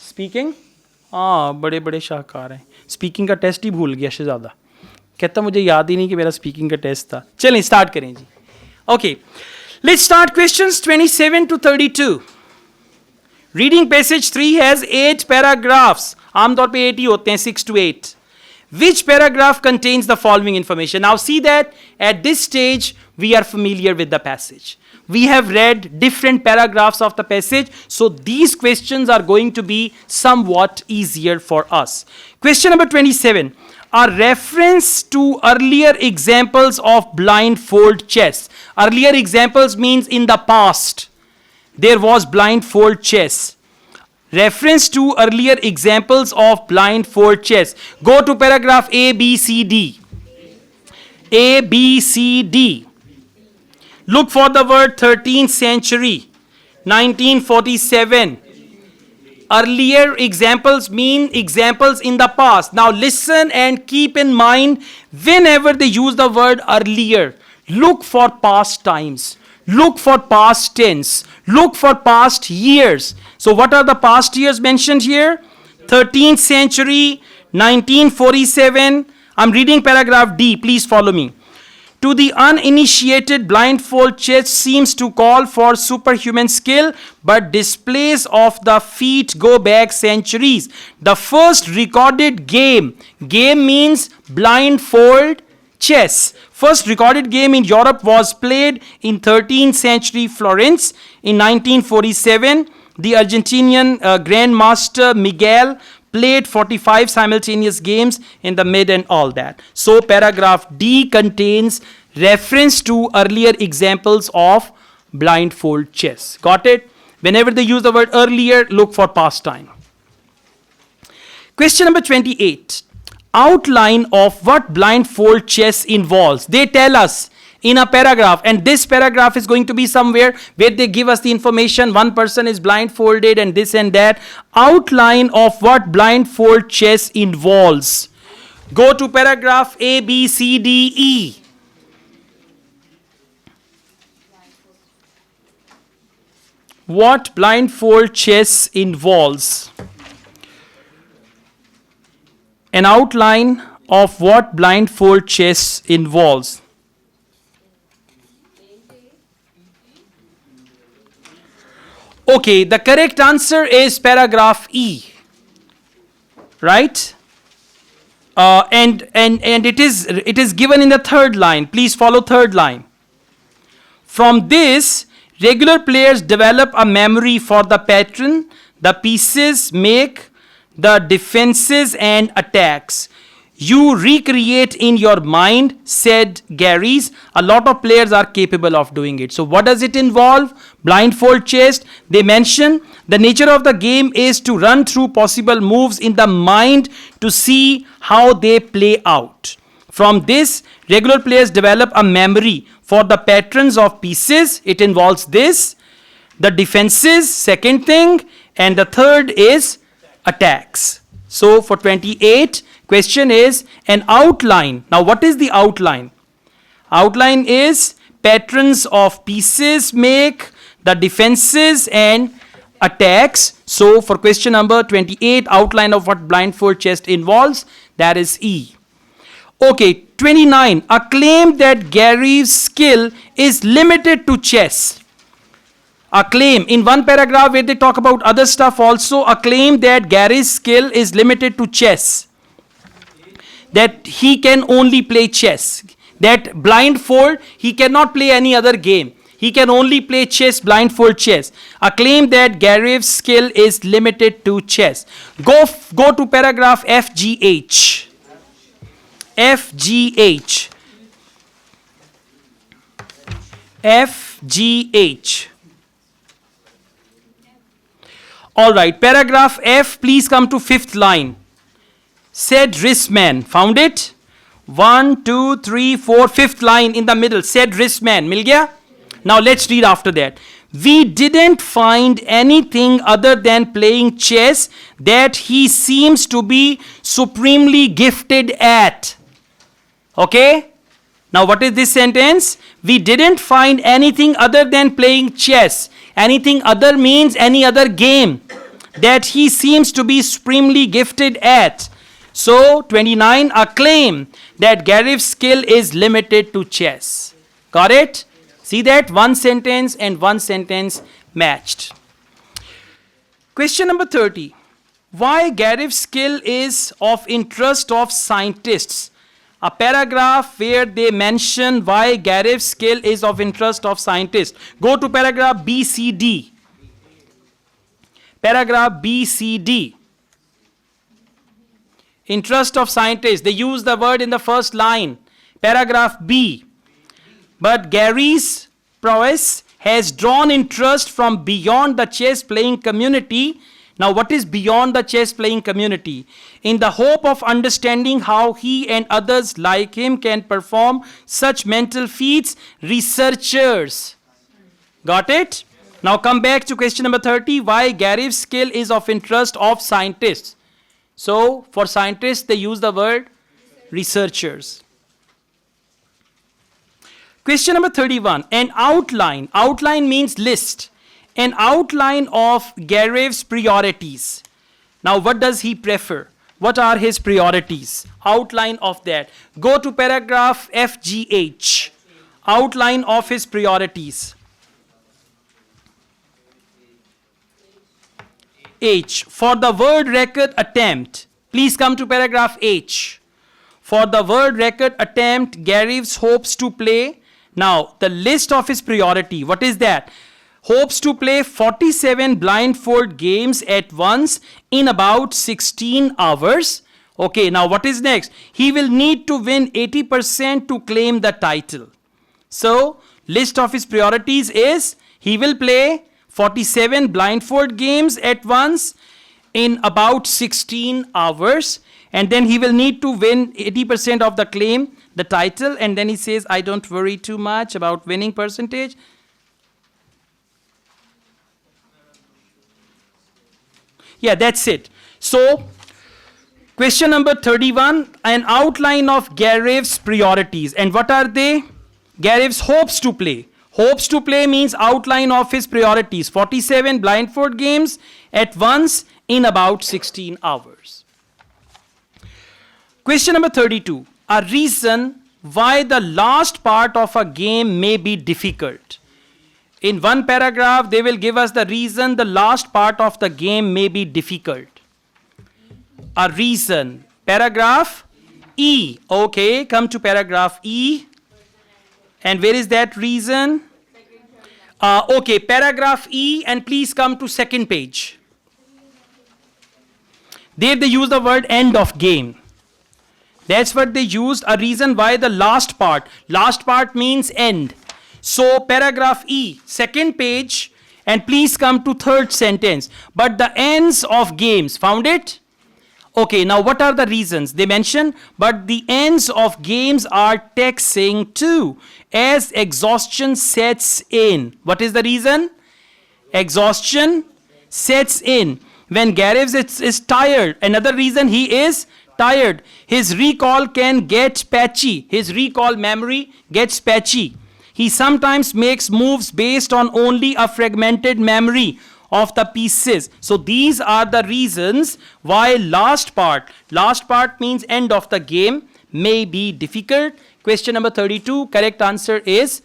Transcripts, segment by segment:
Speaking, हाँ बड़े बड़े शाहकार हैं. स्पीकिंग का टेस्ट ही भूल गया शहजादा, कहता मुझे याद ही नहीं कि मेरा स्पीकिंग का टेस्ट था. चलें स्टार्ट करें जी. Okay, let's start. Questions 27 to 32. Reading passage 3 has 8 paragraphs. आमतौर पे 8 ही होते हैं, 6 to 8. Which paragraph contains the following information? Now see that at this stage we are familiar with the passage. We have read different paragraphs of the passage, so these questions are going to be somewhat easier for us. Question number 27. A reference to earlier examples of blindfold chess. Earlier examples means in the past there was blindfold chess. Reference to earlier examples of blindfold chess. Go to paragraph A, B, C, D. A, B, C, D. Look for the word 13th century, 1947. Earlier examples mean examples in the past. Now listen and keep in mind, whenever they use the word earlier, look for past times. Look for past tense. Look for past years. So what are the past years mentioned here? 13th century, 1947. I'm reading paragraph D. Please follow me. To the uninitiated, blindfold chess seems to call for superhuman skill, but displays of the feat go back centuries. The first recorded game means blindfold chess. First recorded game in Europe was played in 13th century Florence. In 1947, the Argentinian Grandmaster Miguel played 45 simultaneous games in the mid and all that. So paragraph D contains reference to earlier examples of blindfold chess. Got it? Whenever they use the word earlier, look for past time. Question number 28. Outline of what blindfold chess involves. They tell us in a paragraph, and this paragraph is going to be somewhere where they give us the information, one person is blindfolded and this and that. Outline of what blindfold chess involves. Go to paragraph A, B, C, D, E. What blindfold chess involves. An outline of what blindfold chess involves. Okay, the correct answer is paragraph E. Right? And it is given in the third line. Please follow third line. From this, regular players develop a memory for the pattern, the pieces make, the defenses and attacks. You recreate in your mind, said Gareths. A lot of players are capable of doing it. So what does it involve? Blindfold chess. They mention the nature of the game is to run through possible moves in the mind to see how they play out. From this, regular players develop a memory for the patterns of pieces. It involves this. The defenses, second thing. And the third is attacks. So for 28, question is an outline. Now what is the outline? Outline is patterns of pieces make, the defenses and attacks. So for question number 28, outline of what blindfold chess involves, that is E. Okay, 29, a claim that Gareths' skill is limited to chess. A claim in one paragraph where they talk about other stuff also, a claim that Gareths' skill is limited to chess. That he can only play chess. That blindfold, he cannot play any other game. He can only play chess, blindfold chess. A claim that Gareths' skill is limited to chess. Go to paragraph FGH. FGH. FGH. All right, paragraph F, please come to fifth line. Said Rissman, found it? 1, 2, 3, 4, fifth line in the middle. Said Rissman, mil gaya? Now let's read after that. We didn't find anything other than playing chess that he seems to be supremely gifted at. Okay? Now what is this sentence? We didn't find anything other than playing chess. Anything other means any other game. that he seems to be supremely gifted at. So 29, a claim that Gareth's skill is limited to chess. Got it? See that? One sentence and one sentence matched. Question number 30. Why Gareth's skill is of interest of scientists. A paragraph where they mention why Gareth's skill is of interest of scientists. Go to paragraph B, C, D. Paragraph B, C, D. Interest of scientists. They use the word in the first line. Paragraph B. But Gary's prowess has drawn interest from beyond the chess playing community. Now, what is beyond the chess playing community? In the hope of understanding how he and others like him can perform such mental feats, researchers. Got it? Now come back to question number 30. Why Gareth's skill is of interest of scientists. So, for scientists, they use the word researchers. Question number 31. An outline. Outline means list. An outline of Gareth's priorities. Now, what does he prefer? What are his priorities? Outline of that. Go to paragraph FGH. Outline of his priorities. H. For the world record attempt. Please come to paragraph H. For the world record attempt, Gareth hopes to play. Now, the list of his priority. What is that? Hopes to play 47 blindfold games at once in about 16 hours. Okay, now what is next? He will need to win 80% to claim the title. So, list of his priorities is he will play 47 blindfold games at once in about 16 hours. And then he will need to win 80% of the claim, the title. And then he says, I don't worry too much about winning percentage. Yeah, that's it. So, question number 31, an outline of Gareth's priorities. And what are they? Gareth's hopes to play. Hopes to play means outline of his priorities. 47 blindfold games at once in about 16 hours. Question number 32, a reason why the last part of a game may be difficult. In one paragraph, they will give us the reason the last part of the game may be difficult. A reason. Paragraph E. Okay, come to paragraph E. And where is that reason? Okay, paragraph E, and please come to second page. There they use the word end of game. That's what they used, a reason why the last part. Last part means end. So, paragraph E, second page, and please come to third sentence. But the ends of games, found it? Okay, now what are the reasons? They mention, but the ends of games are taxing too, as exhaustion sets in. What is the reason? Exhaustion sets in. When Gareth is tired, another reason he is tired. His recall can get patchy. His recall memory gets patchy. He sometimes makes moves based on only a fragmented memory of the pieces. So these are the reasons why last part means end of the game, may be difficult. Question number 32, correct answer is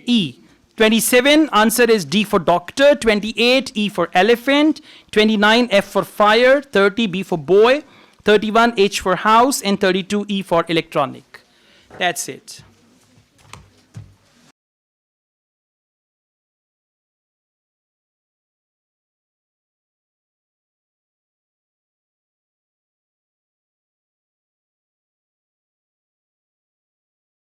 E. 27, answer is D for doctor. 28, E for elephant. 29, F for fire. 30, B for boy. 31, H for house. And 32, E for electronic. That's it.